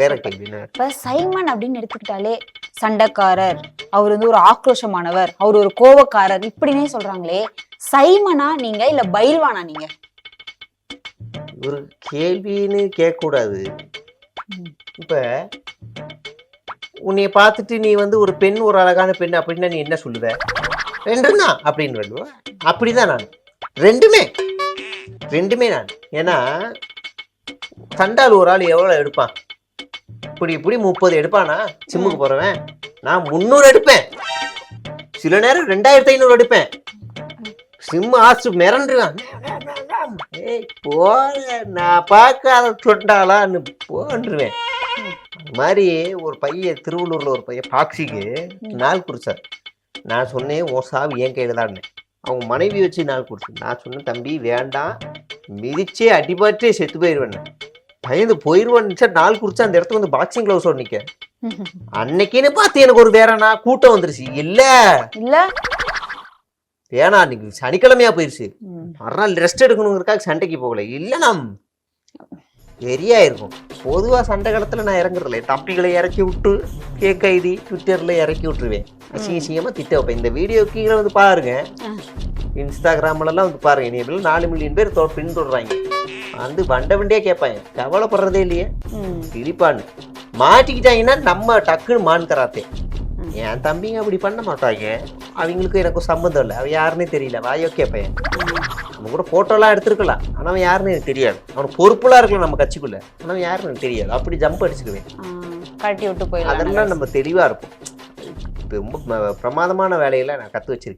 வேற கேள்வி இப்ப சைமன் அப்படின்னு எடுத்துக்கிட்டாலே சண்டைக்காரர், அவர் வந்து ஒரு ஆக்ரோஷமானவர், அவர் ஒரு கோபக்காரர் இப்படின்னே சொல்றாங்களே, சைமனா நீங்க இல்ல பைல்வானா நீங்க? ஒரு கேள்வின்னு கேட்க கூடாது. இப்ப உன்னைய பார்த்துட்டு நீ வந்து ஒரு பெண், ஒரு அழகான பெண் அப்படின்னா நீ என்ன சொல்லுவ? ரெண்டும் தான் அப்படின்னு சொல்லுவ. அப்படிதான் நான் ரெண்டுமே நான். ஏன்னா சண்டால் ஒரு ஆள் எவ்வளவு எடுப்பான்? இப்படி 30 எடுப்பானா சிம்முக்கு போறவன்? நான் 300 எடுப்பேன், சில நேரம் 2500 எடுப்பேன். சிம்மு ஆசு மிரண்டுருவான். நான் பார்க்காத சொண்டாலான்னு போன்றுவேன். அது மாதிரி ஒரு பையன் திருவள்ளூர்ல ஒரு பையன் பாக்ஸிக்கு நாள் குறிச்சார். நான் சொன்னேன் உன் சாவு என் கையில தான். அவங்க மனைவி வச்சு நாள் குறிச்சு. நான் சொன்னேன் தம்பி வேண்டாம், மிதிச்சே அடிபாற்றே செத்து போயிடுவேன். பயந்து போயிடுவான்னு நாள் குறிச்சா அந்த இடத்துக்கு வந்து பாக்ஸிங் கிளவுஸோட நிக்க. அன்னைக்குன்னு பார்த்து எனக்கு ஒரு வேற கூட்டம் வந்துருச்சு. இல்ல ஏன்னா அன்னைக்கு சனிக்கிழமையா போயிருச்சு, மறுநாள் ரெஸ்ட் எடுக்கணுங்கிறதுக்காக சண்டைக்கு போகல. இல்லைன்னா வெறியா இருக்கும். பொதுவா சண்டை காலத்துல நான் இறங்குறதில்ல. தம்பிகளை இறக்கி விட்டு கேக் ஐடி ட்விட்டர்ல இறக்கி விட்டுருவேன். அசிங்கமா திட்ட வைப்பேன். இந்த வீடியோ கீழே வந்து பாருங்க, இன்ஸ்டாகிராம்ல எல்லாம் வந்து பாருங்க. நீ 4 மில்லியன் பேர் பின்தொடர்றாங்க. வந்து வண்டியா கேட்பாங்க, கவலைப்படுறதே இல்லையே திரிப்பான்னு. மாட்டிக்கிட்டாங்கன்னா நம்ம டக்குன்னு மான் கராத்தே. என் தம்பிங்க அப்படி பண்ண மாட்டாங்க. அவங்களுக்கு எனக்கு சம்மந்தம் இல்லை. அவன் யாருன்னே தெரியல. வாயோ கேட்பேன். நம்ம கூட போட்டோலாம் எடுத்துருக்கலாம், ஆனால் அவன் யாருன்னு எனக்கு தெரியாது. அவனுக்கு பொறுப்புலாம் இருக்கலாம் நம்ம கட்சிக்குள்ள, ஆனால் அவன் யாருன்னு எனக்கு தெரியாது. அப்படி ஜம்ப் அடிச்சுக்குவேன், கட்டி விட்டு போய். அதெல்லாம் நம்ம தெளிவா இருக்கும். ரொம்ப பிரமாதமான வேலையில நான் கற்று வச்சிருக்கேன்.